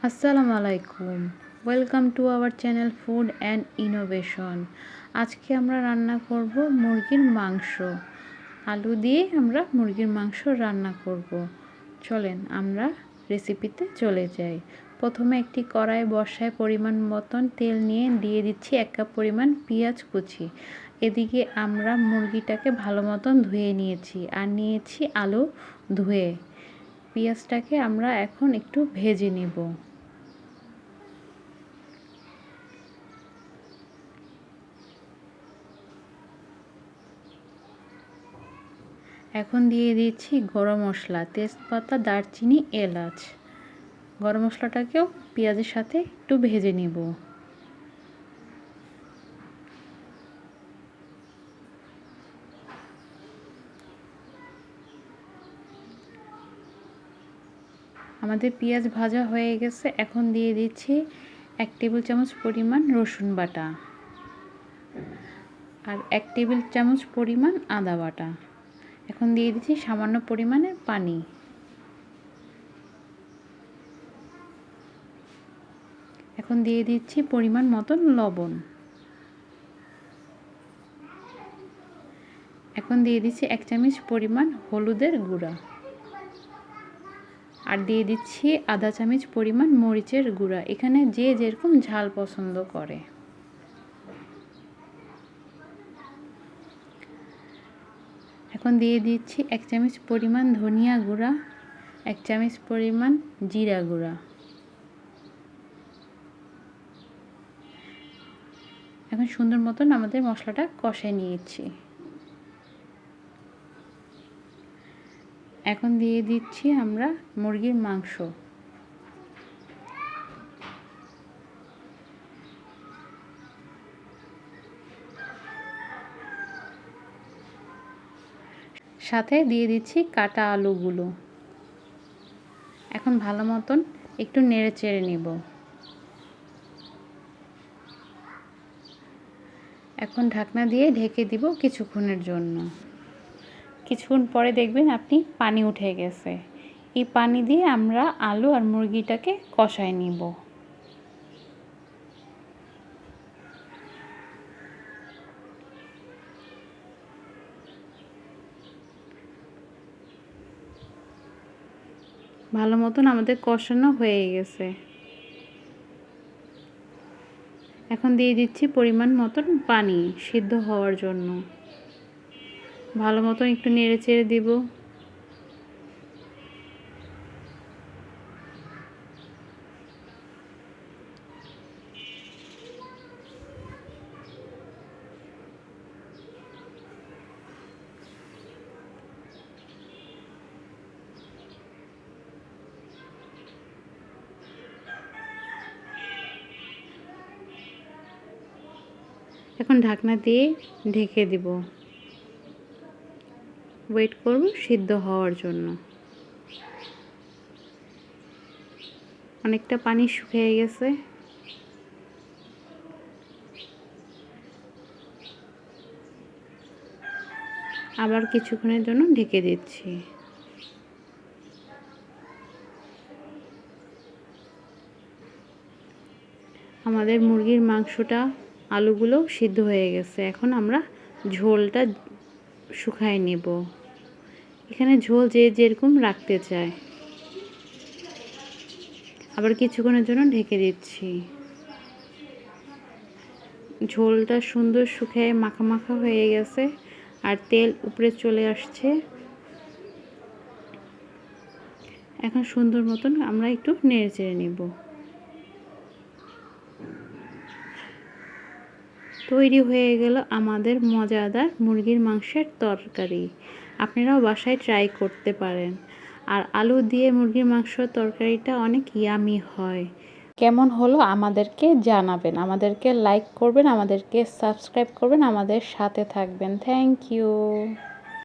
আসসালামু আলাইকুম। Welcome to our channel food and innovation. আজকে আমরা রান্না করব মুরগির মাংস। আলু দিয়ে আমরা মুরগির মাংস রান্না করব। চলেন আমরা রেসিপিতে চলে যাই। প্রথমে একটি কড়াই বসায় পরিমাণ মতন তেল নিয়ে দিয়ে দিচ্ছি 1 কাপ পরিমাণ পেঁয়াজ কুচি। এদিকে আমরা মুরগিটাকে ভালো মতন ধুয়ে নিয়েছি আর নিয়েছি আলু ধুয়ে। পেঁয়াজটাকে আমরা এখন একটু ভেজে নেব। এখন দিয়ে দিচ্ছি গরম মশলা, তেজপাতা, দারচিনি, এলাচ। গরম মশলাটাকেও পেঁয়াজের সাথে একটু ভেজে নেব। আমাদের পেঁয়াজ ভাজা হয়ে গেছে। এখন দিয়ে দিচ্ছি 1 টেবিল চামচ পরিমাণ রসুন বাটা আর 1 টেবিল চামচ পরিমাণ আদা বাটা। এখন দিয়ে দিচ্ছি সামান্য পরিমাণে পানি। এখন দিয়ে দিচ্ছি পরিমাণ মতন লবণ। এখন দিয়ে দিচ্ছি 1 চামচ পরিমাণ হলুদের গুঁড়া আর দিয়ে দিচ্ছি আধা চামচ পরিমাণ মরিচের গুঁড়া। এখানে যে যেরকম ঝাল পছন্দ করে। এখন দিয়ে দিচ্ছি 1 চামচ পরিমাণ ধনিয়া গুঁড়া, 1 চামচ পরিমাণ জিরা গুঁড়া। এখন সুন্দর মতন আমাদের মশলাটা কষায় নিয়েছি। এখন দিয়ে দিচ্ছি আমরা মুরগির মাংস। সাথে দিয়ে দিচ্ছি কাটা আলুগুলো। এখন ভালো মতন একটু নেড়ে চেড়ে নেব। এখন ঢাকনা দিয়ে ঢেকে দিব কিছুক্ষণের জন্য। কিছুক্ষণ পরে দেখবেন আপনি পানি উঠে গেছে। এই পানি দিয়ে আমরা আলু আর মুরগিটাকে কষায় নিব। ভালো মতন আমাদের কষানো হয়ে গেছে। এখন দিয়ে দিচ্ছি পরিমাণ মতন পানি সিদ্ধ হওয়ার জন্য। ভালো মতন একটু নেড়ে চেড়ে দিব। এখন ঢাকনা দিয়ে ঢেকে দিব। ওয়েট করব সিদ্ধ হওয়ার জন্য। অনেকটা পানি শুকিয়ে গেছে। আবার কিছুক্ষণের জন্য ঢেকে দিচ্ছি। আমাদের মুরগির মাংসটা আলুগুলো সিদ্ধ হয়ে গেছে। এখন আমরা ঝোলটা শুকায় নেব। এখানে ঝোল যে যেরকম রাখতে চায়। আবার কিছুক্ষণের জন্য ঢেকে দিচ্ছি। ঝোলটা সুন্দর শুকিয়ে মাখা মাখা হয়ে গেছে আর তেল উপরে চলে আসছে। এখন সুন্দর মতন আমরা একটু নেড়ে চেড়ে নেব। তৈরি হয়ে গেল আমাদের মজাদার মুরগির মাংসের তরকারি। আপনারাও বাসায় ট্রাই করতে পারেন। আর আলু দিয়ে মুরগির মাংসের তরকারিটা অনেক ইয়ামি হয়। কেমন হলো আমাদেরকে জানাবেন। আমাদেরকে লাইক করবেন, আমাদেরকে সাবস্ক্রাইব করবেন, আমাদের সাথে থাকবেন। Thank you.